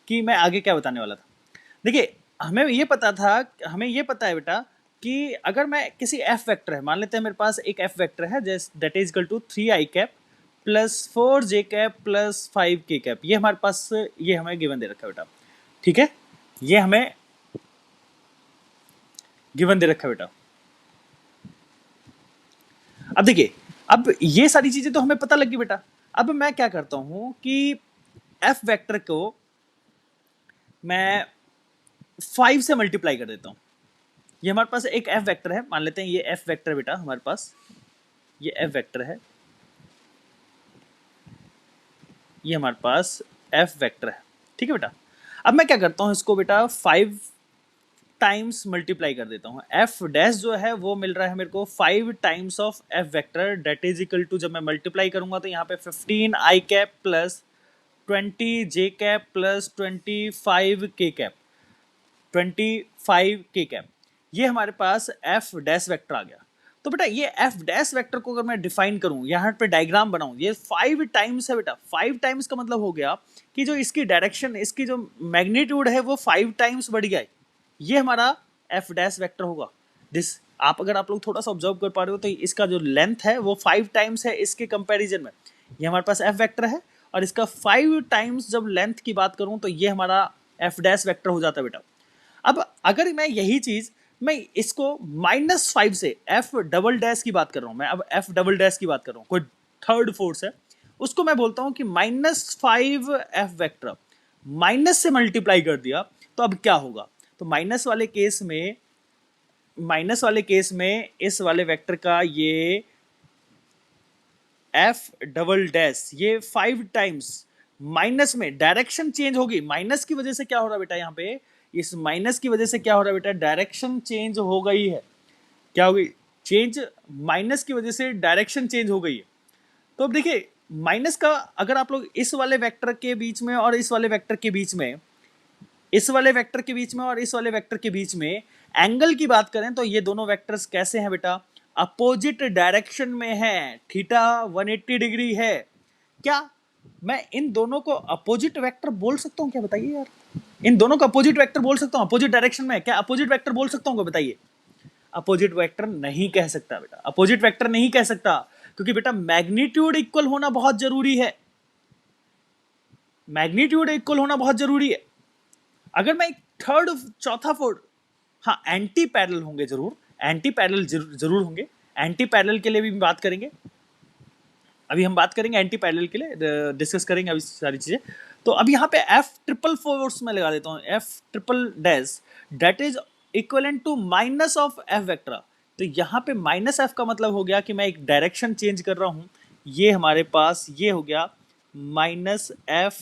कि मैं आगे क्या बताने वाला था। देखिए, हमें ये पता है बेटा कि अगर मैं किसी एफ वेक्टर है, मान लेते हैं मेरे पास एक एफ वेक्टर है that is equal to 3i cap plus 4j cap plus 5k cap, ये हमारे पास ये हमें गिवन दे रखा है बेटा। ठीक है, ये हमें गिवन दे रखा है बेटा। अब देखिए, अब ये सारी चीजें तो हमें पता लगी बेटा। अब मैं क्या करता हूं कि एफ वेक्टर को मैं 5 से मल्टीप्लाई कर देता हूं। ये हमारे पास एक एफ वेक्टर है, मान लेते हैं ये एफ वेक्टर बेटा हमारे पास, ये एफ वेक्टर है, ये हमारे पास एफ वेक्टर है। ठीक है बेटा, अब मैं क्या करता हूं, इसको बेटा 5 टाइम्स मल्टीप्लाई कर देता हूं। एफ डैश जो है वो मिल रहा है मेरे को 5 times of F vector, that is equal to, जब मैं मल्टीप्लाई करूंगा तो यहाँ पे 15i cap plus 20j cap plus 25k cap, 25k cap, ये हमारे पास एफ डैश वेक्टर आ गया। तो बेटा ये एफ डैश वेक्टर को अगर मैं डिफाइन करूं, यहाँ पे डायग्राम बनाऊं, ये 5 टाइम्स है बेटा। 5 टाइम्स का मतलब हो गया कि जो इसकी डायरेक्शन, इसकी जो मैग्नीट्यूड है वो 5 टाइम्स बढ़ गया है। ये हमारा एफ डैश वेक्टर होगा। दिस अगर आप लोग थोड़ा सा ऑब्जर्व कर पा रहे हो तो इसका जो लेंथ है वो 5 टाइम्स है इसके कंपैरिजन में। ये हमारे पास एफ वेक्टर है और इसका 5 टाइम्स जब लेंथ की बात करूं तो ये हमारा एफ डैश वेक्टर हो जाता है बेटा। अब अगर मैं यही चीज मैं इसको -5 से एफ डबल डैश की बात कर रहा हूं, मैं अब एफ डबल डैश की बात कर रहा हूं, कोई थर्ड फोर्स है, उसको मैं बोलता हूं कि -5 एफ वेक्टर माइनस से मल्टीप्लाई कर दिया तो अब क्या होगा। तो माइनस वाले केस में इस वाले वेक्टर का ये एफ डबल डैश ये 5 टाइम्स माइनस में डायरेक्शन चेंज होगी। माइनस की वजह से क्या हो रहा है बेटा, यहाँ पे इस माइनस की वजह से क्या हो रहा है बेटा, डायरेक्शन चेंज हो गई है। क्या हो गई चेंज, माइनस की वजह से डायरेक्शन चेंज हो गई है। तो अब देखिए माइनस का, अगर आप लोग इस वाले वेक्टर के बीच में और इस वाले वेक्टर के बीच में, इस वाले वेक्टर के बीच में और इस वाले वेक्टर के बीच में एंगल की बात करें तो ये दोनों वेक्टर्स कैसे हैं बेटा, अपोजिट डायरेक्शन में है, थीटा 180 डिग्री है। क्या मैं इन दोनों को अपोजिट वेक्टर बोल सकता हूं क्या, बताइए यार, इन दोनों को अपोजिट वेक्टर बोल सकता हूं अपोजिट डायरेक्शन में, क्या अपोजिट वेक्टर बोल सकता हूं, बताइए। अपोजिट वेक्टर नहीं कह सकता बेटा, अपोजिट वेक्टर नहीं कह सकता, क्योंकि बेटा मैग्नीट्यूड इक्वल होना बहुत जरूरी है, मैग्नीट्यूड इक्वल होना बहुत जरूरी है। अगर मैं थर्ड चौथा फोर्थ, हाँ एंटी पैरेलल होंगे जरूर, एंटी पैरेलल जरूर होंगे, एंटी पैरेलल के लिए भी बात करेंगे, अभी हम बात करेंगे एंटी पैरेलल के लिए, डिस्कस करेंगे अभी सारी चीजें। तो अब यहाँ पे एफ ट्रिपल फोर्स में लगा देता हूँ, F triple dash that is equivalent to minus of F vector. तो यहाँ पे माइनस एफ का मतलब हो गया कि मैं एक डायरेक्शन चेंज कर रहा हूँ, ये हमारे पास ये हो गया minus F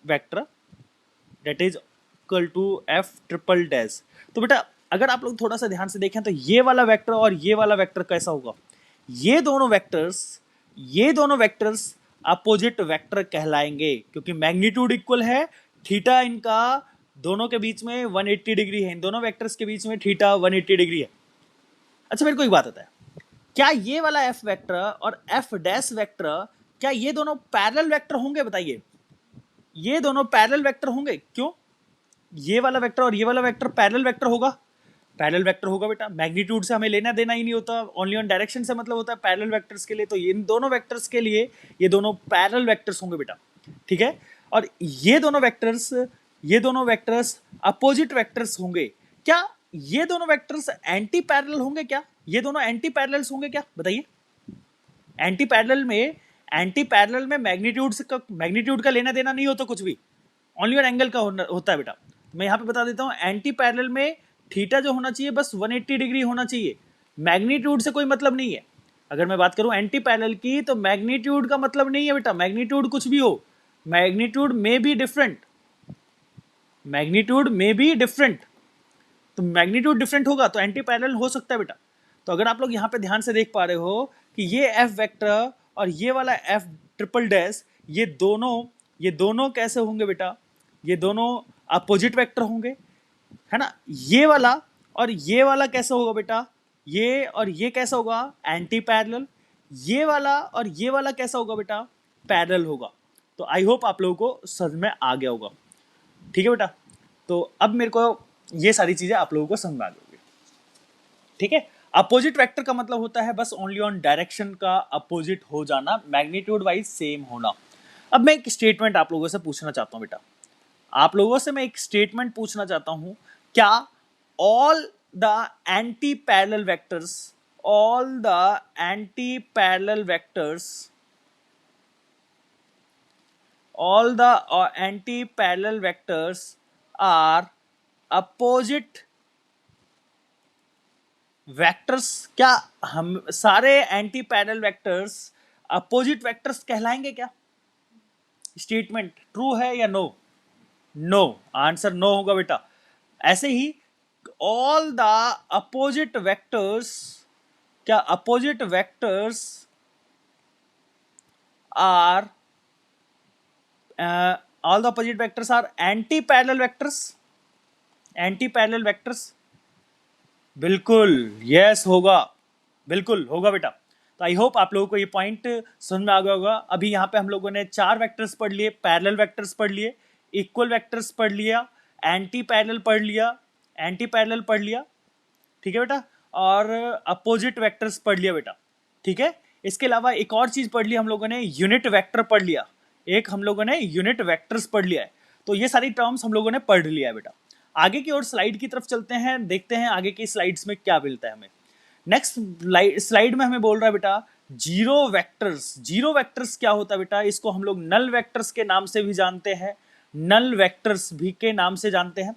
vector that is equal to F triple dash. तो बेटा अगर आप लोग थोड़ा सा ध्यान से देखें तो ये वाला वेक्टर और ये वाला वेक्टर कैसा होगा, ये दोनों वेक्टर्स अपोजिट वेक्टर कहलाएंगे, क्योंकि मैग्नीट्यूड इक्वल है, थीटा इनका दोनों के बीच में 180 डिग्री है, इन दोनों वेक्टर्स के बीच में थीटा 180 डिग्री है। अच्छा मेरे को एक बात आता है, क्या ये वाला एफ वेक्टर और एफ डैश वेक्टर, क्या ये दोनों पैरेलल वेक्टर होंगे, बताइए। ये दोनों पैरेलल वेक्टर होंगे, क्यों, ये वाला वेक्टर और ये वाला वेक्टर पैरेलल वेक्टर होगा, पैरेलल वेक्टर होगा बेटा। मैग्नीट्यूड से हमें लेना देना ही नहीं होता, ओनली ऑन डायरेक्शन से मतलब होता है पैरेलल वेक्टर्स के लिए। तो इन दोनों वेक्टर्स के लिए ये दोनों पैरेलल वेक्टर्स होंगे बेटा, ठीक है। और ये दोनों वेक्टर्स अपोजिट वेक्टर्स होंगे। क्या ये दोनों वेक्टर्स एंटी पैरेलल होंगे, क्या ये दोनों एंटी पैरेलल्स होंगे क्या, बताइए। एंटी पैरेलल में मैग्नीट्यूड का लेना देना नहीं होता कुछ भी, ओनली ऑन एंगल का होता है बेटा। मैं यहाँ पे बता देता हूँ, एंटी पैरेलल में थीटा जो होना चाहिए बस 180 डिग्री होना चाहिए, मैग्नीट्यूड से कोई मतलब नहीं है। अगर मैं बात करूँ एंटी पैरेलल की तो मैग्नीट्यूड का मतलब नहीं है बेटा, मैग्नीट्यूड कुछ भी हो, मैग्नीट्यूड में बी डिफरेंट, तो मैग्नीट्यूड डिफरेंट होगा तो एंटी पैरेलल हो सकता है बेटा। तो अगर आप लोग यहाँ पे ध्यान से देख पा रहे हो कि ये एफ वेक्टर और ये वाला एफ ट्रिपल डैश, ये दोनों कैसे होंगे बेटा, ये दोनों अपोजिट वेक्टर होंगे, है ना। ये वाला और ये वाला कैसे होगा बेटा, ये और ये कैसा होगा, एंटी पैरेलल। ये वाला और ये वाला कैसा होगा बेटा, पैरेलल होगा। तो आई होप आप लोगों को समझ में आ गया होगा, ठीक है बेटा। तो अब मेरे को ये सारी चीजें आप लोगों को समझ में आ गई होगी, ठीक है। अपोजिट वेक्टर का मतलब होता है बस ओनली ऑन डायरेक्शन का अपोजिट हो जाना, मैग्नीट्यूड वाइज सेम होना। अब मैं एक स्टेटमेंट आप लोगों से पूछना चाहता हूं बेटा, आप लोगों से मैं एक स्टेटमेंट पूछना चाहता हूं, क्या all the anti parallel vectors, all the anti parallel vectors, all the anti-parallel vectors are opposite vectors? क्या हम सारे anti parallel vectors opposite vectors कहलाएंगे क्या? स्टेटमेंट ट्रू है या नो? नो, आंसर नो होगा बेटा। ऐसे ही ऑल द अपोजिट वेक्टर्स, क्या opposite vectors are all the opposite vectors are anti-parallel vectors? anti-parallel vectors बिल्कुल यस होगा, बिल्कुल होगा बेटा। तो आई होप आप लोगों को ये पॉइंट समझ में आ गया होगा। अभी यहाँ पे हम लोगों ने 4 वेक्टर्स पढ़ लिए, पैरेलल वेक्टर्स पढ़ लिए, इक्वल वेक्टर्स पढ़ लिया, एंटी पैरेलल पढ़ लिया, एंटी पैरेलल पढ़ लिया, ठीक है बेटा, और अपोजिट वेक्टर्स पढ़ लिया बेटा, ठीक है। इसके अलावा एक और चीज पढ़ ली हम लोगों ने, यूनिट वेक्टर पढ़ लिया, एक हम लोगों ने यूनिट वेक्टर्स पढ़ लिया है। तो ये सारी टर्म्स हम लोगों ने पढ़ लिया है बेटा। आगे की ओर स्लाइड की तरफ चलते हैं, देखते हैं आगे की स्लाइड्स में क्या मिलता है हमें। नेक्स्ट स्लाइड में हमें बोल रहा है बेटा जीरो वेक्टर्स। जीरो वेक्टर्स क्या होता है बेटा, इसको हम लोग नल वेक्टर्स के नाम से भी जानते हैं, नल वेक्टर्स भी के नाम से जानते हैं।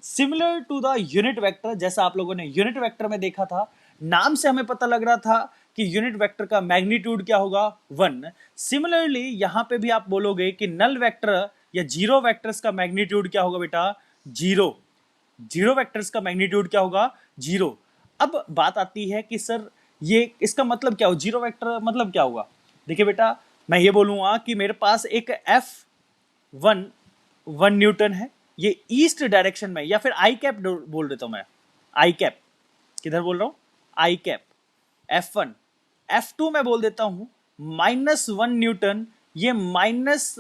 Similar to the unit vector, जैसा आप लोगों ने यूनिट वेक्टर में देखा था, नाम से हमें पता लग रहा था कि यूनिट वेक्टर का मैग्नीट्यूड क्या होगा, 1। सिमिलरली यहां पे भी आप बोलोगे कि नल वेक्टर या जीरो वेक्टर्स का मैग्नीट्यूड क्या होगा बेटा, 0। जीरो वेक्टर्स का मैग्नीट्यूड क्या होगा, 0। अब बात आती है कि सर ये इसका मतलब क्या हो, जीरो वेक्टर मतलब क्या होगा। देखिए बेटा, मैं ये बोलूंगा कि मेरे पास एक F1 1 न्यूटन है, ये ईस्ट डायरेक्शन में, या फिर आई कैप बोल देता हूं मैं, आई कैप, किधर बोल रहा हूं, आई कैप F1। F2 में बोल देता हूं -1 न्यूटन, ये माइनस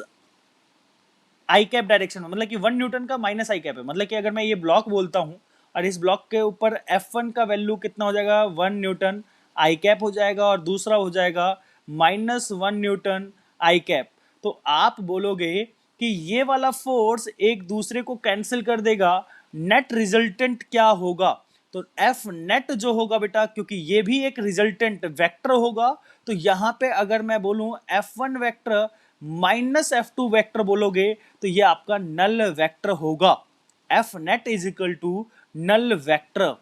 आई कैप डायरेक्शन में, मतलब कि 1 न्यूटन का माइनस आई कैप है। मतलब कि अगर मैं ये ब्लॉक बोलता हूं और इस ब्लॉक के ऊपर F1 का वैल्यू कितना हो जाएगा, 1 न्यूटन आई कैप हो जाएगा, और दूसरा हो जाएगा -1 न्यूटन आई कैप। तो आप बोलोगे कि ये वाला फोर्स एक दूसरे को कैंसिल कर देगा, नेट रिजल्टेंट क्या होगा, तो एफ नेट जो होगा बेटा, क्योंकि ये भी एक रिजल्टेंट वेक्टर होगा, तो यहां पे अगर मैं बोलूं F1 vector minus F2 vector बोलोगे तो ये आपका नल वेक्टर होगा। F net is equal to null vector,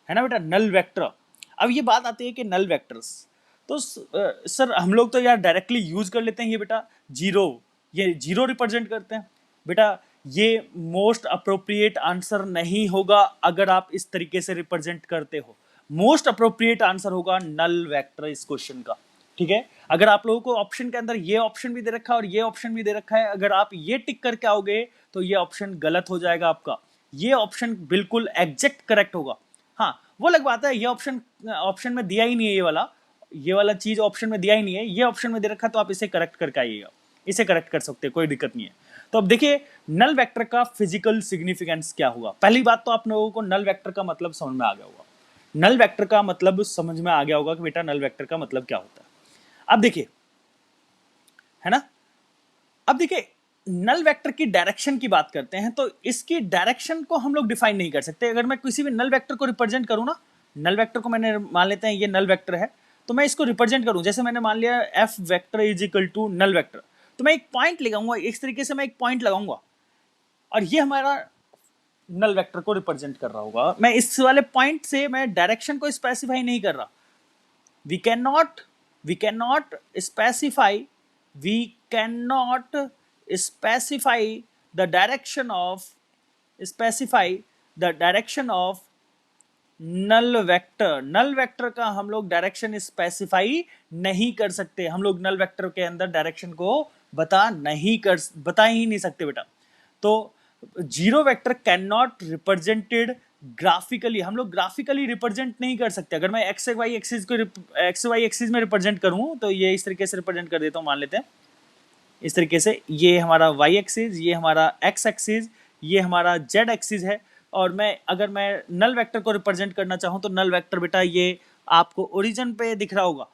है ना बेटा, नल वेक्टर। अब ये बात आती है कि नल वेक्टर्स, तो सर हम लोग तो यार डायरेक्टली यूज कर लेते हैं ये बेटा, जीरो, ये जीरो रिप्रेजेंट करते हैं बेटा। ये मोस्ट अप्रोप्रिएट आंसर नहीं होगा अगर आप इस तरीके से रिप्रेजेंट करते हो। मोस्ट अप्रोप्रिएट आंसर होगा नल वेक्टर इस क्वेश्चन का, ठीक है। अगर आप लोगों को ऑप्शन के अंदर ये ऑप्शन भी दे रखा है और ये ऑप्शन भी दे रखा है, अगर आप ये टिक करके आओगे तो ये ऑप्शन गलत हो जाएगा आपका, ये ऑप्शन बिल्कुल एग्जैक्ट करेक्ट होगा। हाँ, वो अलग बात है, ये ऑप्शन में दिया ही नहीं है, ये वाला चीज ऑप्शन में दिया ही नहीं है, ये ऑप्शन में दे रखा, तो आप इसे करेक्ट करके आइएगा, इसे करेक्ट कर सकते हैं, कोई दिक्कत नहीं है। तो अब देखिए नल वेक्टर का फिजिकल सिग्निफिकेंस क्या होगा। पहली बात तो आप लोगों को नल वेक्टर का मतलब समझ में आ गया होगा, नल वेक्टर का मतलब समझ में आ गया होगा कि बेटा नल वेक्टर का मतलब क्या होता है। अब देखिए, है ना, अब देखिए नल वेक्टर की डायरेक्शन की बात करते हैं, तो इसकी डायरेक्शन को हम लोग डिफाइन नहीं कर सकते। अगर मैं किसी भी नल वेक्टर को रिप्रेजेंट करूं ना, नल वेक्टर को मैंने मान लेते हैं ये नल वेक्टर है, तो मैं इसको रिप्रेजेंट करूं, जैसे मैंने मान लिया F vector is equal to null vector, तो मैं एक पॉइंट लगाऊंगा, इस तरीके से मैं एक पॉइंट लगाऊंगा और ये हमारा नल वेक्टर को रिप्रेजेंट कर रहा होगा। मैं इस वाले पॉइंट से मैं डायरेक्शन को स्पेसिफाई नहीं कर रहा। we cannot specify the direction of null vector. Null vector का हम लोग डायरेक्शन स्पेसिफाई नहीं कर सकते, हम लोग नल वेक्टर के अंदर डायरेक्शन को बता ही नहीं सकते बेटा। तो zero vector can not represented graphically, हम लोग ग्राफिकली रिप्रेजेंट नहीं कर सकते। अगर मैं एक्स वाई एक्सिस में रिप्रेजेंट करूँ तो ये इस तरीके से रिप्रेजेंट कर देता हूँ, मान लेते हैं इस तरीके से। ये हमारा वाई एक्सिस, ये हमारा एक्स एक्सिस, ये हमारा जेड एक्सिस है। और अगर मैं नल वेक्टर को रिप्रेजेंट करना चाहूँ तो नल वेक्टर बेटा ये आपको ओरिजिन पे दिख रहा होगा।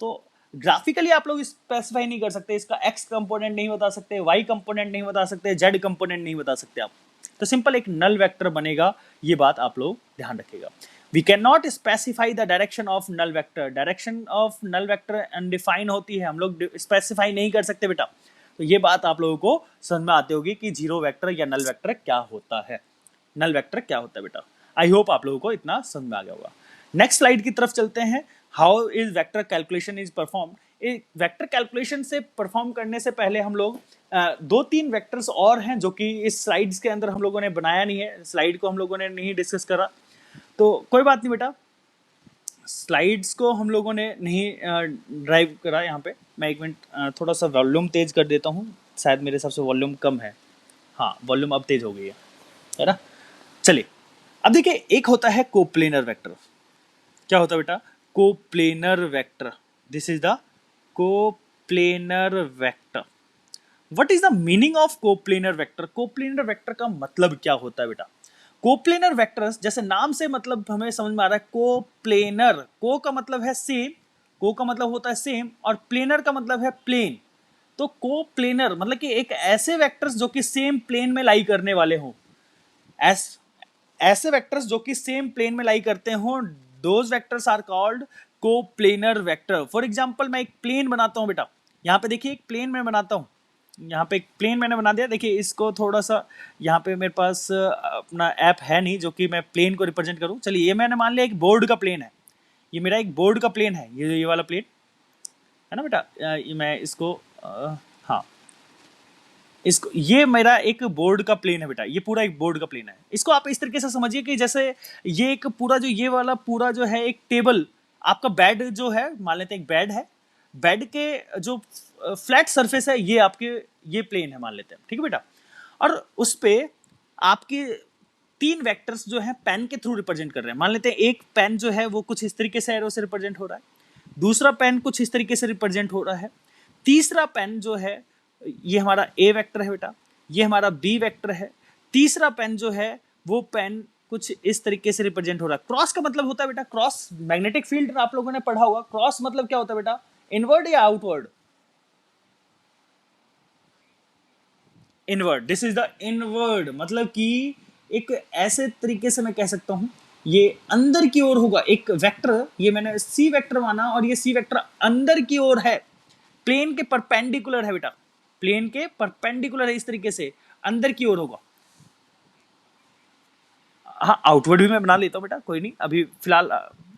तो ग्राफिकली आप लोग स्पेसिफाई नहीं कर सकते, इसका एक्स कंपोनेंट नहीं बता सकते, वाई कंपोनेंट नहीं बता सकते, जेड कंपोनेंट नहीं बता सकते आप। तो सिंपल एक नल वेक्टर बनेगा, ये बात आप लोग ध्यान रखिएगा। We can not specify the direction of null vector. Direction of null vector undefined होती है, हम लोग स्पेसिफाई नहीं कर सकते बेटा। तो ये बात आप लोगों को समझ में आती होगी कि जीरो वेक्टर या नल वेक्टर क्या होता है, नल वेक्टर क्या होता है बेटा। आई होप आप लोगों को इतना समझ में आ गया होगा। नेक्स्ट स्लाइड की तरफ चलते हैं। How is vector calculation is perform. Vector calculation से परफॉर्म करने से पहले हम लोग दो तीन वेक्टर्स और हैं जो कि इस स्लाइड्स के अंदर हम लोगों ने बनाया नहीं है, स्लाइड को हम लोगों ने नहीं डिस्कस करा, तो कोई बात नहीं बेटा, स्लाइड्स को हम लोगों ने नहीं ड्राइव करा। यहाँ पे मैं एक मिनट थोड़ा सा वॉल्यूम तेज कर देता हूँ, शायद मेरे हिसाब से वॉल्यूम कम है। हाँ, वॉल्यूम अब तेज हो गई है ना। चलिए अब देखिए, एक होता है कोप्लेनर वेक्टर। क्या होता है बेटा? Coplanar vector. This is the coplanar vector. What is the meaning of coplanar vector? Coplanar vector का मतलब क्या होता है बेटा? कोप्लेनर वेक्टर्स, जैसे नाम से मतलब हमें समझ में आ रहा है, कोप्लेनर, को का मतलब है सेम, को का मतलब होता है सेम, और प्लेनर का मतलब है प्लेन। तो कोप्लेनर मतलब कि एक ऐसे वेक्टर्स जो कि सेम प्लेन में लाई करने वाले हों, ऐसे वेक्टर्स जो कि सेम प्लेन में लाई करते हो, those vectors are called coplanar vector. For example मैं एक प्लेन बनाता हूं बेटा, यहाँ पे देखिए एक प्लेन मैं बनाता हूँ, यहाँ पे एक प्लेन मैंने बना दिया। देखिए इसको थोड़ा सा, यहाँ पे मेरे पास अपना ऐप है नहीं जो कि मैं प्लेन को रिप्रेजेंट करूँ। चलिए ये मैंने मान लिया एक बोर्ड का प्लेन है, ये मेरा एक बोर्ड का प्लेन है, ये वाला प्लेन है ना बेटा। मैं इसको हाँ, इसको, ये मेरा एक बोर्ड का प्लेन है बेटा, ये पूरा एक बोर्ड का प्लेन है। इसको आप इस तरीके से समझिए कि जैसे ये एक पूरा जो ये वाला पूरा जो है एक टेबल, आपका बेड जो है, मान लेते हैं एक बेड है, बेड के जो फ्लैट सरफेस है ये आपके ये प्लेन है मान लेते हैं, ठीक है बेटा। और उस पे आपके तीन वेक्टर्स जो है पेन के थ्रू रिप्रेजेंट कर रहे हैं। मान लेते हैं एक पेन जो है वो कुछ इस तरीके से एरो से रिप्रेजेंट हो रहा है, दूसरा पेन कुछ इस तरीके से रिप्रेजेंट हो रहा है, तीसरा पेन जो है ये हमारा ए वेक्टर है बेटा, ये हमारा बी वेक्टर है, तीसरा पेन जो है वो पेन कुछ इस तरीके से रिप्रेजेंट हो रहा है। क्रॉस का मतलब होता है बेटा, क्रॉस मैग्नेटिक फील्ड आप लोगों ने पढ़ा होगा। क्रॉस मतलब क्या होता है बेटा? इनवर्ड या outward? Inward. This is the inward, मतलब कि एक ऐसे तरीके से मैं कह सकता हूं, ये अंदर की ओर होगा एक वेक्टर, ये मैंने सी वेक्टर माना और ये सी वेक्टर अंदर की ओर है, प्लेन के परपेंडिकुलर है बेटा, प्लेन के परपेंडिकुलर है, इस तरीके से अंदर की ओर होगा। हाँ, आउटवर्ड भी मैं बना लेता हूँ बेटा, कोई नहीं, अभी फिलहाल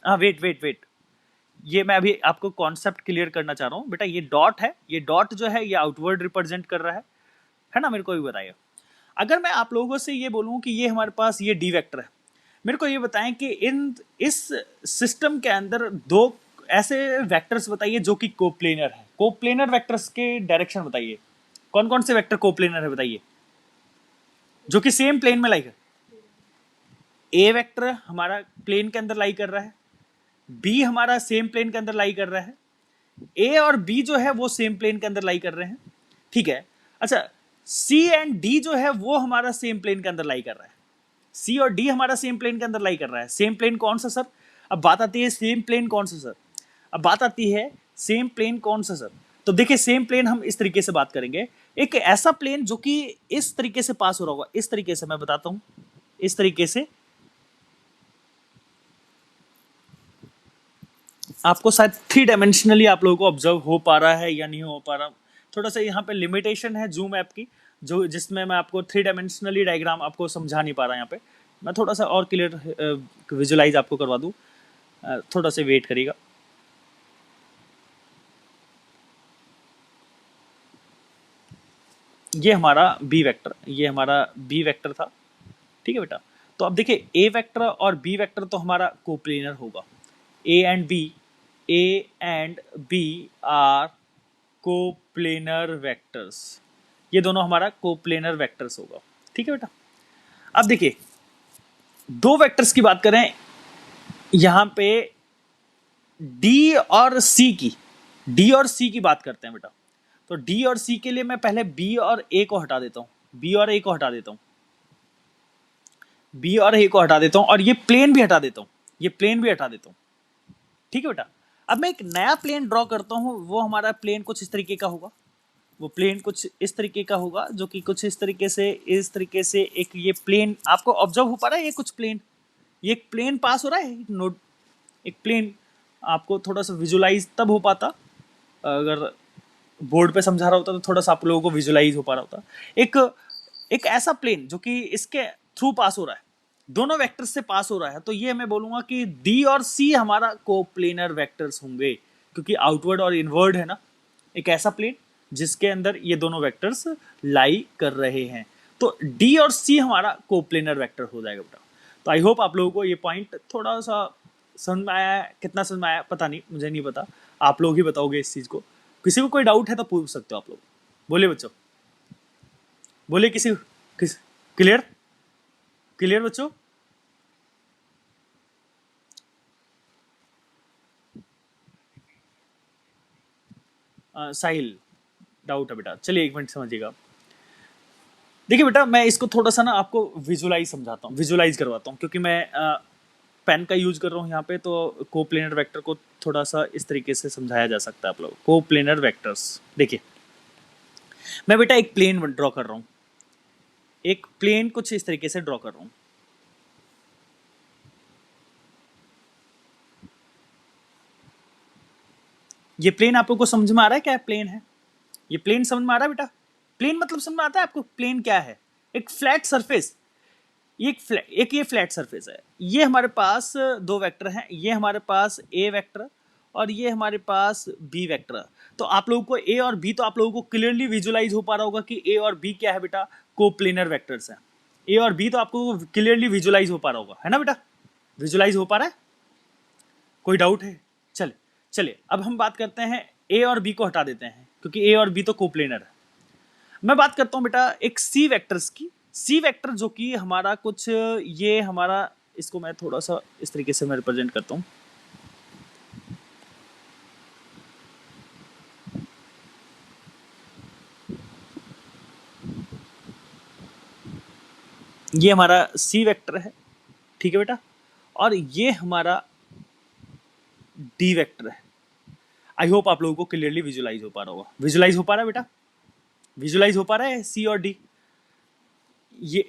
हाँ वेट वेट वेट, ये मैं अभी आपको कॉन्सेप्ट क्लियर करना चाह रहा हूँ बेटा। ये डॉट है, ये डॉट जो है ये आउटवर्ड रिप्रेजेंट कर रहा है ना। मेरे को भी बताइए, अगर मैं आप लोगों से ये बोलूँ कि ये हमारे पास ये डी वेक्टर है, मेरे को ये बताएं कि इस सिस्टम के अंदर दो ऐसे वेक्टर्स बताइए जो कि कोप्लेनर है। कोप्लेनर वेक्टर्स के डायरेक्शन बताइए, कौन कौन से वेक्टर कोप्लेनर है बताइए, जो कि सेम प्लेन में लाई कर। ए वेक्टर हमारा प्लेन के अंदर लाई कर रहा है, बी हमारा सेम प्लेन के अंदर लाई कर रहा है, ए और बी जो है वो सेम प्लेन के अंदर लाई कर रहे हैं, ठीक है। अच्छा, सी एंड डी जो है वो हमारा सेम प्लेन के अंदर लाई कर रहा है, सी और डी हमारा सेम प्लेन के अंदर लाई कर रहा है। सेम प्लेन कौन सा सर? अब बात आती है सेम प्लेन कौन सा सर, अब बात आती है सेम प्लेन कौन सा सर। तो देखिए सेम प्लेन हम इस तरीके से बात करेंगे, एक ऐसा प्लेन जो कि इस तरीके से पास हो रहा होगा, इस तरीके से मैं बताता हूं, इस तरीके से। आपको शायद थ्री डायमेंशनली आप लोगों को ऑब्जर्व हो पा रहा है या नहीं हो पा रहा, थोड़ा सा यहाँ पे लिमिटेशन है जूम ऐप की, जो जिसमें मैं आपको थ्री डायमेंशनली डायग्राम आपको समझा नहीं पा रहा। यहाँ पे मैं थोड़ा सा और क्लियर विजुलाइज आपको करवा दूँ, थोड़ा सा वेट करिएगा। ये हमारा बी वेक्टर, ये हमारा बी वेक्टर था, ठीक है बेटा। तो अब देखिए ए वेक्टर और बी वेक्टर तो हमारा कोप्लेनर होगा, A and B, A and B are coplanar vectors, ये दोनों हमारा कोप्लेनर वेक्टर्स होगा, ठीक है बेटा। अब देखिए दो वेक्टर्स की बात करें यहां पे डी और सी की, डी और सी की बात करते हैं बेटा। तो डी और सी के लिए मैं पहले बी और ए को हटा देता हूं, बी और ए को हटा देता हूं, बी और ए को हटा देता हूं, और ये प्लेन भी हटा देता हूं, ये प्लेन भी हटा देता हूं। ठीक है बेटा। अब मैं एक नया प्लेन ड्रॉ करता हूं, वो हमारा प्लेन कुछ इस तरीके का होगा, वो प्लेन कुछ इस तरीके का होगा, जो कि कुछ इस तरीके से एक ये प्लेन आपको ऑब्जर्व हो पा रहा है। ये कुछ प्लेन, ये एक प्लेन पास हो रहा है, नोट एक प्लेन आपको थोड़ा सा विजुलाइज तब हो पाता अगर बोर्ड पे समझा रहा होता, तो थोड़ा सा आप लोगों को विजुलाइज हो पा रहा होता। एक एक ऐसा प्लेन जो कि इसके थ्रू पास हो रहा है, दोनों वेक्टर्स से पास हो रहा है, तो ये मैं बोलूंगा कि डी और सी हमारा कोप्लेनर वेक्टर्स होंगे, क्योंकि आउटवर्ड और इनवर्ड है ना, एक ऐसा प्लेन जिसके अंदर ये दोनों वेक्टर्स लाई कर रहे हैं। तो डी और सी हमारा कोप्लेनर वेक्टर हो जाएगा बेटा। तो आई होप आप लोगों को ये पॉइंट थोड़ा सा समझ में आया है। कितना समझ में आया पता नहीं, मुझे नहीं पता, आप लोग ही बताओगे इस चीज़ को। किसी को कोई डाउट है तो पूछ सकते हो आप लोग। बोलिए बच्चों, बोलिए किस क्लियर, क्लियर बच्चों? साहिल डाउट है बेटा, चलिए एक मिनट समझिएगा। देखिए बेटा, मैं इसको थोड़ा सा ना आपको विजुलाइज समझाता हूँ, विजुलाइज करवाता हूँ, क्योंकि मैं पेन का यूज कर रहा हूँ यहाँ पे, तो कोप्लेनर वेक्टर को थोड़ा सा इस तरीके से समझाया जा सकता है आप लोग। कोप्लेनर वेक्टर्स देखिए, मैं बेटा एक प्लेन ड्रॉ कर रहा हूँ, एक प्लेन कुछ इस तरीके से ड्रॉ कर रहा हूँ। ये प्लेन आप लोग को समझ में आ रहा है क्या प्लेन है? ये प्लेन समझ में आ रहा है बेटा? प्लेन मतलब समझ में आता है आपको प्लेन क्या है? एक फ्लैट सरफेस, ये फ्लैट सरफेस है। ये हमारे पास दो वेक्टर हैं, ये हमारे पास ए वेक्टर और ये हमारे पास बी वेक्टर। तो आप लोगों को ए और बी, तो आप लोगों को क्लियरली विजुलाइज हो पा रहा होगा कि ए और बी क्या है बेटा, कोप्लेनर वेक्टर्स हैं। ए और बी तो आपको क्लियरली विजुलाइज हो पा रहा होगा, है ना बेटा? विजुलाइज हो पा रहा है? कोई डाउट है? चले चलिए अब हम बात करते हैं, ए और बी को हटा देते हैं क्योंकि ए और बी तो कोप्लेनर है। मैं बात करता हूं बेटा एक सी वेक्टर्स की। सी वेक्टर जो कि हमारा कुछ ये हमारा, इसको मैं थोड़ा सा इस तरीके से मैं रिप्रेजेंट करता हूं। ये हमारा सी वेक्टर है, ठीक है बेटा, और ये हमारा डी वेक्टर है। आई होप आप लोगों को क्लियरली विजुलाइज हो पा रहा होगा। विजुलाइज हो पा रहा है बेटा? विजुलाइज हो पा रहा है सी और डी? ये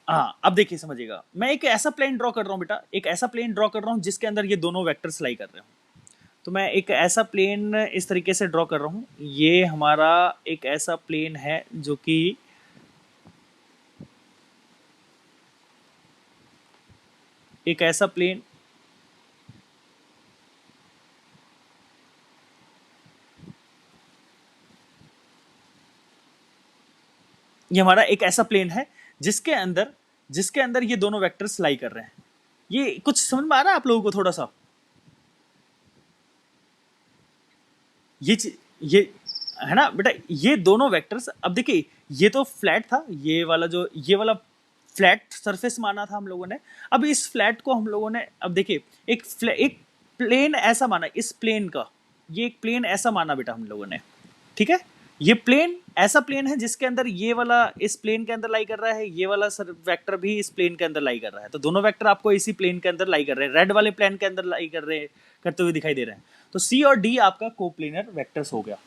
हाँ, अब देखिए समझिएगा, मैं एक ऐसा प्लेन ड्रॉ कर रहा हूँ बेटा, एक ऐसा प्लेन ड्रॉ कर रहा हूँ जिसके अंदर ये दोनों वेक्टर्स लाई कर रहे हो। तो मैं एक ऐसा प्लेन इस तरीके से ड्रॉ कर रहा हूँ। ये हमारा एक ऐसा प्लेन है जो कि एक ऐसा प्लेन, ये हमारा एक ऐसा प्लेन है जिसके अंदर ये दोनों वेक्टर्स लाई कर रहे हैं। ये कुछ समझ में आ रहा है आप लोगों को थोड़ा सा? ये है ना बेटा, ये दोनों वेक्टर्स, अब देखिए ये तो फ्लैट था, ये वाला फ्लैट सरफेस माना था हम लोगों ने। अब इस फ्लैट को हम लोगों ने, अब देखिए एक प्लेन ऐसा माना, इस प्लेन का, ये एक प्लेन ऐसा माना बेटा हम लोगों ने, ठीक है। ये प्लेन ऐसा प्लेन है जिसके अंदर ये वाला इस प्लेन के अंदर लाई कर रहा है, ये वाला वेक्टर भी इस प्लेन के अंदर लाई कर रहा है। तो दोनों वेक्टर आपको इसी प्लेन के अंदर लाई कर रहे हैं, रेड वाले प्लेन के अंदर लाई करते हुए दिखाई दे रहे हैं। तो सी और डी आपका कोप्लेनर वेक्टर्स हो गया,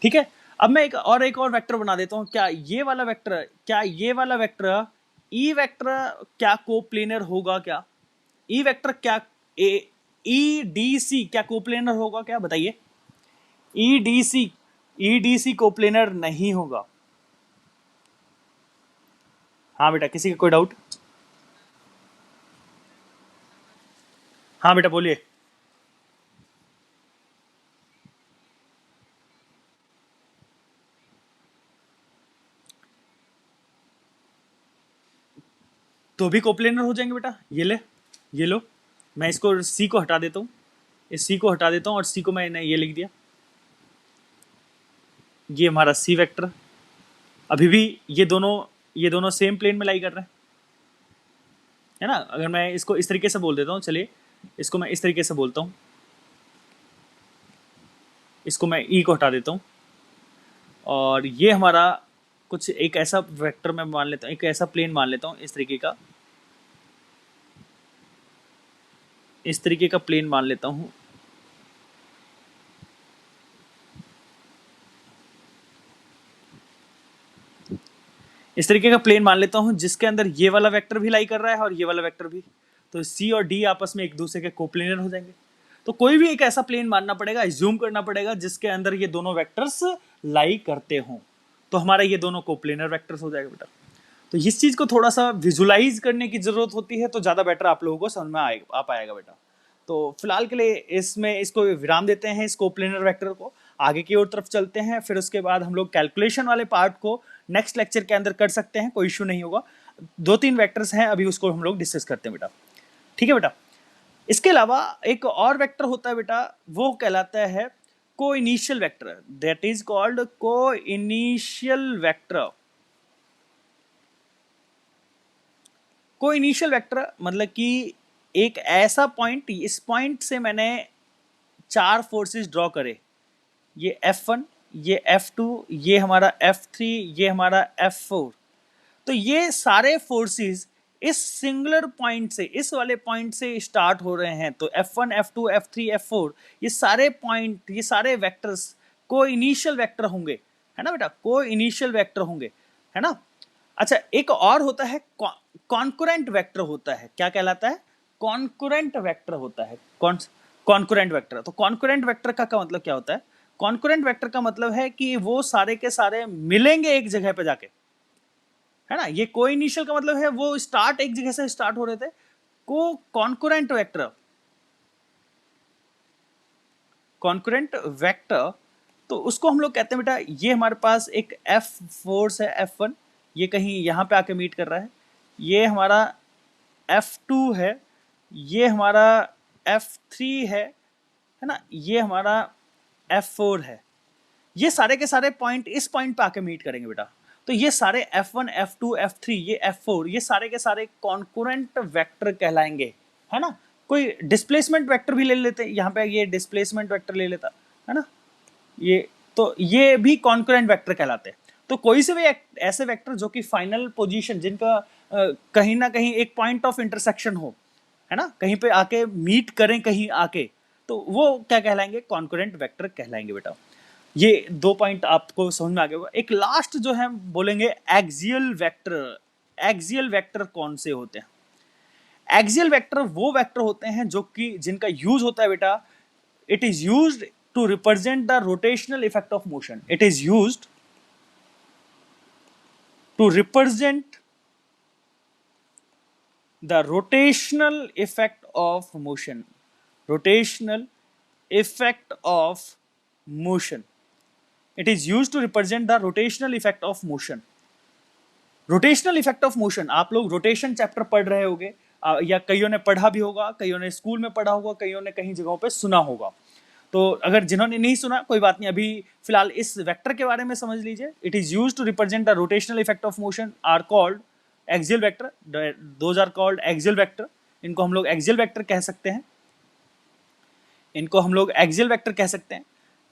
ठीक है। अब मैं एक और वेक्टर बना देता हूं। क्या ये वाला वेक्टर ई वेक्टर क्या कोप्लेनर होगा? क्या ई वेक्टर क्या ई डी सी क्या कोप्लेनर होगा? क्या बताइए? ई डी सी कोप्लेनर नहीं होगा। हाँ बेटा, किसी का कोई डाउट? हाँ बेटा बोलिए। तो भी कोप्लेनर हो जाएंगे बेटा। ये लो, मैं इसको सी को हटा देता हूँ, इस सी को हटा देता हूँ और सी को मैंने ये लिख दिया, ये हमारा सी वेक्टर। अभी भी ये दोनों सेम प्लेन में लाई कर रहे हैं। है ना। अगर मैं इसको इस तरीके से बोल देता हूँ, चलिए इसको मैं इस तरीके से बोलता हूँ, इसको मैं ई को हटा देता हूँ, और ये हमारा कुछ एक ऐसा वेक्टर मैं मान लेता हूँ, एक ऐसा प्लेन मान लेता हूँ इस तरीके का, इस तरीके का प्लेन मान लेता हूँ। इस तरीके का प्लेन मान लेता हूँ जिसके अंदर ये वाला वेक्टर भी लाई कर रहा है और ये वाला वेक्टर भी, तो सी और डी आपस में एक दूसरे के कोप्लेनर हो जाएंगे। तो कोई भी एक ऐसा प्लेन मानना पड़ेगा, एज्यूम करना पड़ेगा जिसके अंदर ये दोनों वेक्टर्स लाई करते हों, तो हमारा ये दोनों कोप्लेनर वेक्टर्स हो जाएगा बेटा। तो इस चीज को थोड़ा सा विजुलाइज करने की जरूरत होती है, तो ज्यादा बेटर आप लोगों को समझ में आ पाएगा बेटा। तो फिलहाल के लिए इसमें इसको विराम देते हैं, इस कोप्लेनर वेक्टर को। आगे की ओर तरफ चलते हैं, फिर उसके बाद हम लोग कैलकुलेशन वाले पार्ट को नेक्स्ट लेक्चर के अंदर कर सकते हैं, कोई इशू नहीं होगा। 2-3 वेक्टर्स हैं, अभी उसको हम लोग डिस्कस करते हैं बेटा, ठीक है बेटा। इसके अलावा एक और वेक्टर होता है बेटा, वो कहलाता है को initial vector, that is called को इनिशियल वेक्टर। को इनिशियल वेक्टर मतलब कि एक ऐसा पॉइंट, इस पॉइंट से मैंने 4 फोर्सेस ड्रॉ करे, ये F1, ये F2, ये हमारा F3, ये हमारा F4। तो ये सारे फोर्सेस इस सिंगुलर पॉइंट से, इस वाले पॉइंट से स्टार्ट हो रहे हैं। तो F1, F2, F3, F4 ये सारे पॉइंट, ये सारे वेक्टर्स को इनिशियल वेक्टर होंगे, है ना बेटा, को इनिशियल वेक्टर होंगे, है ना। अच्छा, एक और होता है कॉन्करेंट वेक्टर होता है, क्या कहलाता है, कॉन्करेंट वेक्टर होता है। कॉन्करेंट वेक्टर, तो कॉन्करेंट वेक्टर का मतलब क्या होता है, कॉन्करेंट वेक्टर का मतलब है कि वो सारे के सारे मिलेंगे एक जगह पे जाके, है ना। ये को इनिशियल का मतलब है वो स्टार्ट एक जगह से स्टार्ट हो रहे थे। को कॉन्करेंट वेक्टर, कॉन्करेंट वेक्टर, तो उसको हम लोग कहते हैं बेटा, ये हमारे पास एक F फोर्स है F1, ये कहीं यहाँ पे आके मीट कर रहा है, ये हमारा F2 है, ये हमारा F3 है ना, ये हमारा F4 है। ये सारे के सारे पॉइंट इस पॉइंट पे आके मीट करेंगे बेटा। तो ये सारे F1, F2, F3, ये F4, ये सारे के सारे कॉन्करेंट वेक्टर कहलाएंगे, है ना। कोई डिस्प्लेसमेंट वेक्टर भी ले लेते हैं, यहाँ पे ये डिस्प्लेसमेंट वेक्टर ले लेता, है ना, ये, तो ये भी कॉन्करेंट वेक्टर कहलाते हैं। तो कोई से भी ऐसे वेक्टर जो कि फाइनल पोजीशन, जिनका कहीं ना कहीं एक पॉइंट ऑफ इंटरसेक्शन हो, है ना, कहीं पे आके मीट करें कहीं आके, तो वो क्या कहलाएंगे, कॉन्करेंट वेक्टर कहलाएंगे बेटा। ये 2 पॉइंट आपको समझ में आ गया होगा। एक लास्ट जो है बोलेंगे एक्सियल वेक्टर। एक्सियल वेक्टर कौन से होते हैं, एक्सियल वेक्टर वो वेक्टर होते हैं जो कि जिनका यूज होता है बेटा, it is used to represent the rotational effect of motion. It is used to represent the rotational effect of motion. Rotational effect of motion. It is used to represent the rotational effect of motion. Rotational effect of motion, आप लोग rotation chapter पढ़ रहे होंगे, या कईयों ने पढ़ा भी होगा, कईयों ने स्कूल में पढ़ा होगा, कईयों ने कहीं जगहों पे सुना होगा। तो अगर जिन्होंने नहीं सुना कोई बात नहीं, अभी फिलहाल इस वेक्टर के बारे में समझ लीजिए। It is used to represent the rotational effect of motion are called axial vector, those are called axial vector. इनको हम लोग एक्सियल वेक्टर कह सकते हैं, इनको हम लोग एक्सियल वेक्टर कह सकते हैं।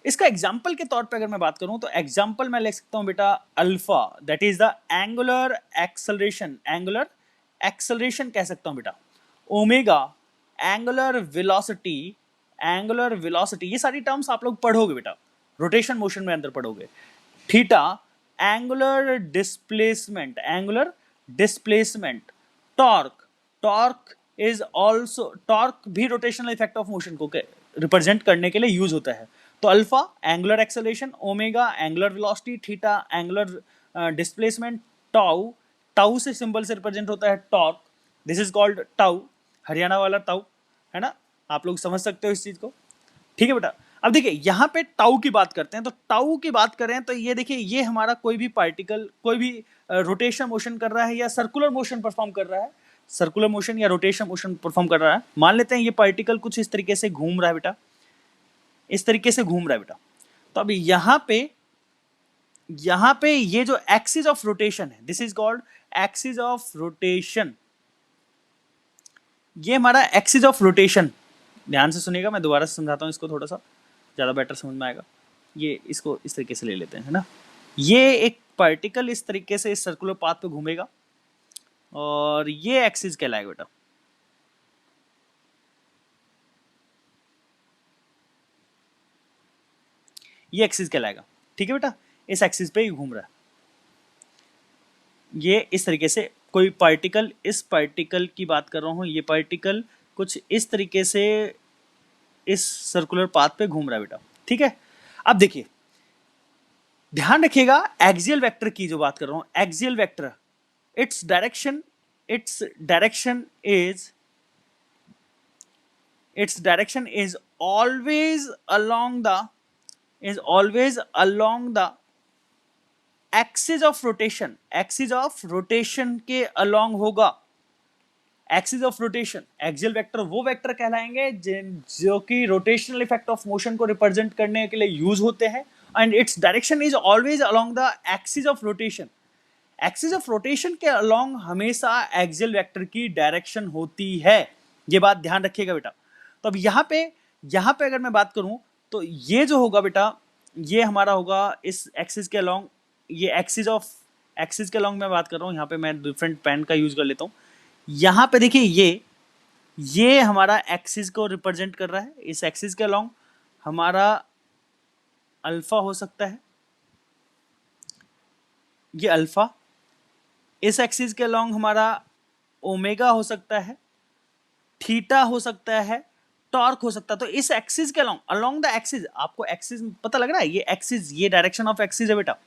इसका एग्जाम्पल के तौर पे अगर मैं बात करूं तो एग्जाम्पल मैं ले सकता हूं बेटा alpha, that is the angular acceleration, angular acceleration कह सकता हूं बेटा। Omega angular velocity, angular velocity, ये सारी टर्म्स आप लोग पढ़ोगे बेटा, रोटेशन मोशन में अंदर पढ़ोगे। Theta angular displacement, angular displacement. Torque, torque is also, torque भी रोटेशनल इफेक्ट ऑफ मोशन को रिप्रेजेंट करने के लिए यूज होता है। तो alpha angular acceleration, omega angular velocity, theta angular displacement, tau, tau से सिंबल से रिप्रेजेंट होता है torque, this is called tau, Haryana वाला टाउ, है ना, आप लोग समझ सकते हो इस चीज को, ठीक है बेटा। अब देखिए यहाँ पे टाउ की बात करते हैं, तो टाउ की बात करें तो ये देखिए, ये हमारा कोई भी पार्टिकल कोई भी रोटेशन मोशन कर रहा है या सर्कुलर मोशन परफॉर्म कर रहा है, सर्कुलर मोशन या रोटेशन मोशन परफॉर्म कर रहा है। मान लेते हैं ये पार्टिकल कुछ इस तरीके से घूम रहा है बेटा, इस तरीके से घूम रहा है बेटा। तो अभी यहाँ पे ये जो एक्सिस ऑफ रोटेशन है, this is called axis of rotation, ये हमारा एक्सिस ऑफ रोटेशन, ध्यान से सुनिएगा, मैं दोबारा से समझाता हूँ इसको, थोड़ा सा ज़्यादा बेटर समझ में आएगा। ये इसको इस तरीके से ले लेते हैं, है ना। ये एक पार्टिकल इस तरीके से इस सर्कुलर पाथ पे घूमेगा और ये एक्सिस कहलाएगा बेटा। ये एक्सिस कहलाएगा, ठीक है बेटा। इस एक्सिस पे ही घूम रहा है। ये इस तरीके से कोई पार्टिकल, इस पार्टिकल की बात कर रहा हूँ, ये पार्टिकल कुछ इस तरीके से इस सर्कुलर पाथ पे घूम रहा है बेटा, ठीक है। अब देखिए, ध्यान रखिएगा, एक्सियल वेक्टर की जो बात कर रहा हूँ, axial vector, its direction is always along the axis of rotation के along होगा। Axis of rotation, axial vector वो वेक्टर कहलाएंगे जो कि रोटेशनल इफेक्ट ऑफ मोशन को रिप्रेजेंट करने के लिए यूज होते हैं, and its direction is always along the axis of rotation. Axis of rotation के अलोंग हमेशा एक्सियल वेक्टर की डायरेक्शन होती है, ये बात ध्यान रखिएगा बेटा। तो अब यहाँ पे अगर मैं बात करूं तो ये जो होगा बेटा, ये हमारा होगा इस एक्सिस के अलोंग, ये एक्सिस के अलोंग मैं बात कर रहा हूँ। यहाँ पे मैं डिफरेंट पेन का यूज कर लेता हूँ। यहाँ पे देखिए, ये हमारा एक्सिस को रिप्रेजेंट कर रहा है। इस एक्सिस के अलोंग हमारा अल्फा हो सकता है, ये अल्फा। इस एक्सिस के अलोंग हमारा ओमेगा हो सकता है, थीटा हो सकता है, टॉर्क हो सकता है। तो इस एक्सिस के अलोंग द एक्सिस, आपको एक्सिस पता लग रहा है, ये एक्सिस, ये डायरेक्शन ऑफ एक्सिस है बेटा।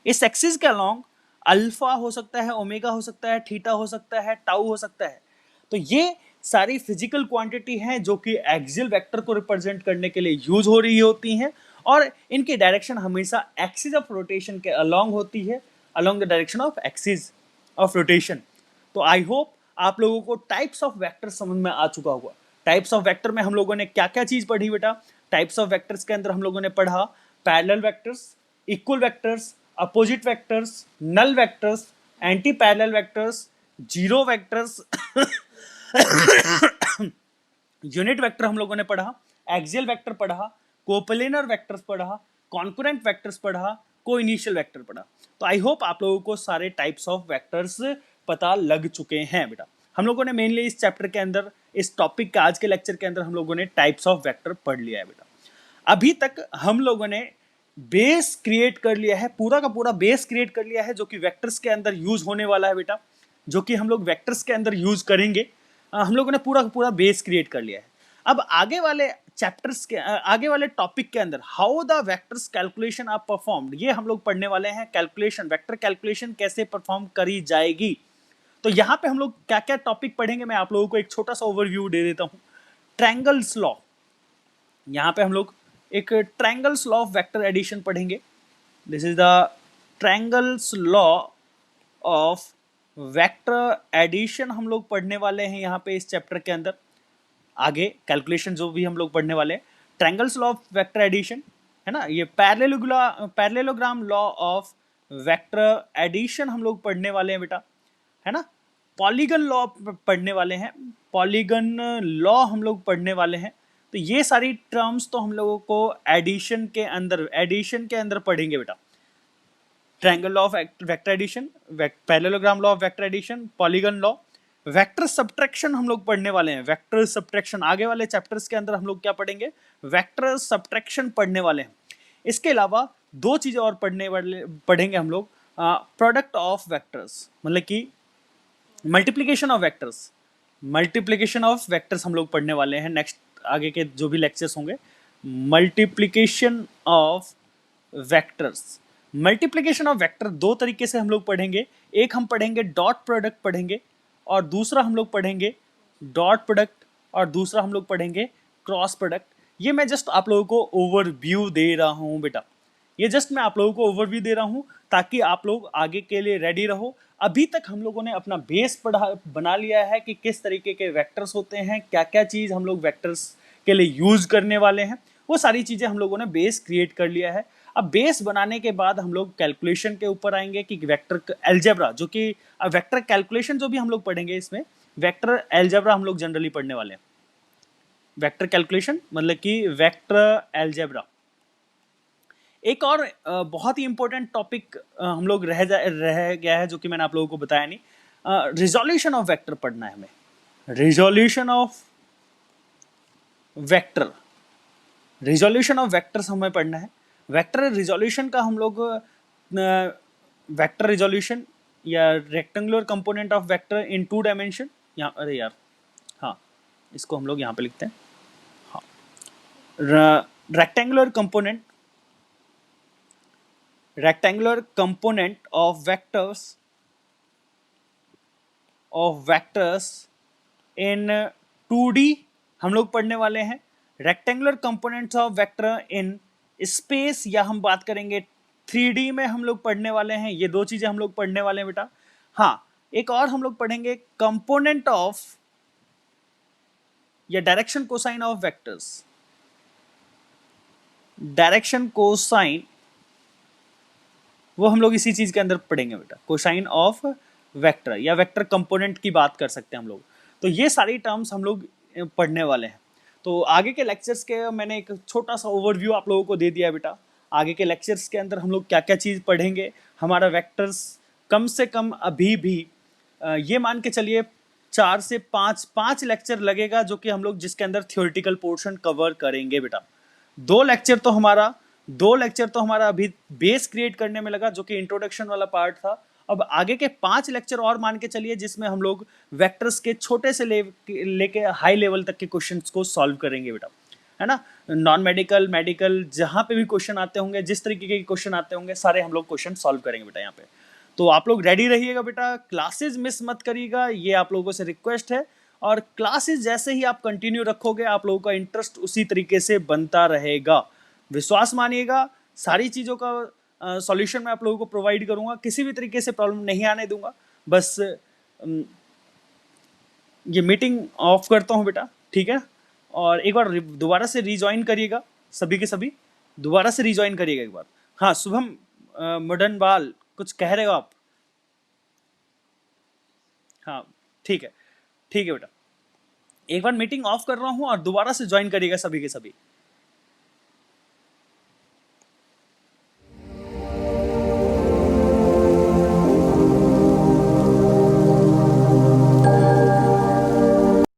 इस एक्सिस के अलोंग अल्फा हो सकता है, ओमेगा हो सकता है, थीटा हो सकता है, टाउ हो सकता है। तो ये सारी फिजिकल क्वांटिटी हैं जो कि एक्सियल वेक्टर को रिप्रेजेंट करने के लिए यूज हो रही होती हैं, और इनकी डायरेक्शन हमेशा एक्सिस ऑफ रोटेशन के अलोंग होती है, along the direction of axis of rotation. तो आई होप आप लोगों को टाइप्स ऑफ वेक्टर समझ में आ चुका होगा। टाइप्स ऑफ वेक्टर में हम लोगों ने क्या क्या चीज पढ़ी बेटा? टाइप्स ऑफ वेक्टर्स के अंदर हम लोगों ने पढ़ा parallel vectors, equal vectors, opposite vectors, null vectors, anti parallel vectors, zero vectors, unit vector हम लोगों ने पढ़ा, एक्सियल वेक्टर पढ़ा, कोप्लेनर वेक्टर्स पढ़ा, कॉन्करेंट वेक्टर्स पढ़ा, को इनिशियल वेक्टर पढ़ा। तो आई होप आप लोगों को सारे टाइप्स ऑफ वेक्टर्स पता लग चुके हैं बेटा। हम लोगों ने मेनली इस चैप्टर के अंदर, इस टॉपिक का आज के लेक्चर के अंदर हम लोगों ने टाइप्स ऑफ वेक्टर पढ़ लिया है बेटा। अभी तक हम लोगों ने बेस क्रिएट कर लिया है, पूरा का पूरा बेस क्रिएट कर लिया है, जो कि वेक्टर्स के अंदर यूज होने वाला है बेटा, जो कि हम लोग वेक्टर्स के अंदर यूज करेंगे। हम लोगों ने पूरा का पूरा बेस क्रिएट कर लिया है। अब आगे वाले चैप्टर्स के आगे वाले टॉपिक के अंदर how the vectors calculation are performed, ये हम लोग पढ़ने वाले हैं। कैलकुलेशन, वेक्टर कैलकुलेशन कैसे परफॉर्म करी जाएगी। तो यहाँ पे हम लोग क्या क्या टॉपिक पढ़ेंगे, मैं आप लोगों को एक छोटा सा ओवरव्यू दे देता हूँ। ट्रायंगल्स लॉ, यहाँ पे हम लोग एक triangles law of vector addition पढ़ेंगे। This is the triangles law of vector addition हम लोग पढ़ने वाले हैं यहाँ पे इस चैप्टर के अंदर। आगे कैलकुलेशन जो भी हम लोग पढ़ने वाले हैं, triangles law of vector addition, है ना। ये parallelogram law of vector addition हम लोग पढ़ने वाले हैं बेटा, है ना। पॉलीगन लॉ पढ़ने वाले हैं, पॉलीगन लॉ हम लोग पढ़ने वाले हैं। तो ये सारी टर्म्स तो हम लोगों को एडिशन के अंदर पढ़ेंगे बेटा। Triangle law of vector addition, parallelogram law of vector addition, polygon law, vector subtraction हम लोग पढ़ने वाले हैं। वेक्टर सब्ट्रैक्शन आगे वाले चैप्टर्स के अंदर हम लोग क्या पढ़ेंगे, वेक्टर सब्ट्रैक्शन पढ़ने वाले हैं। इसके अलावा दो चीजें और पढ़ेंगे हम लोग, प्रोडक्ट ऑफ वेक्टर्स, मतलब कि मल्टीप्लिकेशन ऑफ वेक्टर्स हम लोग पढ़ने वाले हैं। नेक्स्ट आगे के जो भी लेक्चर्स होंगे, मल्टीप्लिकेशन ऑफ वेक्टर दो तरीके से हम लोग पढ़ेंगे। एक हम पढ़ेंगे डॉट प्रोडक्ट पढ़ेंगे, और दूसरा हम लोग पढ़ेंगे डॉट प्रोडक्ट, और दूसरा हम लोग पढ़ेंगे क्रॉस प्रोडक्ट। ये मैं जस्ट आप लोगों को ओवरव्यू दे रहा हूँ बेटा, ये जस्ट मैं आप लोगों को ओवरव्यू दे रहा हूँ ताकि आप लोग आगे के लिए रेडी रहो। अभी तक हम लोगों ने अपना बेस बना लिया है कि किस तरीके के वेक्टर्स होते हैं, क्या क्या चीज़ हम लोग वेक्टर्स के लिए यूज करने वाले हैं, वो सारी चीज़ें हम लोगों ने बेस क्रिएट कर लिया है। अब बेस बनाने के बाद हम लोग कैलकुलेशन के ऊपर आएंगे कि वेक्टर अलजेब्रा, जो कि वेक्टर कैलकुलेशन जो भी हम लोग पढ़ेंगे इसमें वेक्टर एल्जेब्रा हम लोग जनरली पढ़ने वाले हैं। वेक्टर कैलकुलेशन मतलब कि वेक्टर एल्जेब्रा। एक और बहुत ही इंपॉर्टेंट टॉपिक हम लोग रह गया है, जो कि मैंने आप लोगों को बताया नहीं। रिजोल्यूशन ऑफ वेक्टर पढ़ना है हमें। Resolution of vector, resolution of vectors हमें पढ़ना है। वेक्टर रिजोल्यूशन का हम लोग वेक्टर रिजोल्यूशन या rectangular component of vector in 2 dimension, यहाँ अरे यार हाँ इसको हम लोग यहाँ पे लिखते हैं। हाँ, rectangular component of vectors in 2D हम लोग पढ़ने वाले हैं। Rectangular components of vector in space, या हम बात करेंगे 3D में हम लोग पढ़ने वाले हैं। ये 2 चीजें हम लोग पढ़ने वाले हैं बेटा। हाँ, एक और हम लोग पढ़ेंगे कंपोनेंट ऑफ या direction cosine of vectors. Direction cosine वो हम लोग इसी चीज के अंदर पढ़ेंगे बेटा, कोसाइन ऑफ वेक्टर या वेक्टर कंपोनेंट की बात कर सकते हैं हम लोग। तो ये सारी टर्म्स हम लोग पढ़ने वाले हैं। तो आगे के लेक्चर्स के मैंने एक छोटा सा ओवरव्यू आप लोगों को दे दिया बेटा। आगे के लेक्चर्स के अंदर हम लोग क्या क्या चीज़ पढ़ेंगे, हमारा वेक्टर्स कम से कम अभी भी ये मान के चलिए 4 से 5 लेक्चर लगेगा, जो कि हम लोग जिसके अंदर थियोरिटिकल पोर्शन कवर करेंगे बेटा। 2 लेक्चर तो हमारा अभी बेस क्रिएट करने में लगा, जो कि इंट्रोडक्शन वाला पार्ट था। अब आगे के 5 लेक्चर और मान के चलिए, जिसमें हम लोग वेक्टर्स के छोटे से लेके हाई लेवल तक के क्वेश्चंस को सॉल्व करेंगे बेटा, है ना। नॉन मेडिकल, मेडिकल, जहाँ पे भी क्वेश्चन आते होंगे, जिस तरीके के क्वेश्चन आते होंगे, सारे हम लोग क्वेश्चन सॉल्व करेंगे बेटा यहाँ पे। तो आप लोग रेडी रहिएगा बेटा, क्लासेस मिस मत करिएगा, ये आप लोगों से रिक्वेस्ट है। और क्लासेस जैसे ही आप कंटिन्यू रखोगे, आप लोगों का इंटरेस्ट उसी तरीके से बनता रहेगा। विश्वास मानिएगा, सारी चीज़ों का सॉल्यूशन मैं आप लोगों को प्रोवाइड करूंगा, किसी भी तरीके से प्रॉब्लम नहीं आने दूंगा। बस ये मीटिंग ऑफ करता हूं बेटा, ठीक है। और एक बार दोबारा से रीज्वाइन करिएगा, सभी के सभी दोबारा से रीज्वाइन करिएगा एक बार। हाँ शुभम मदन बाल, कुछ कह रहे हो आप? हाँ ठीक है बेटा, एक बार मीटिंग ऑफ कर रहा हूँ और दोबारा से ज्वाइन करिएगा सभी के सभी।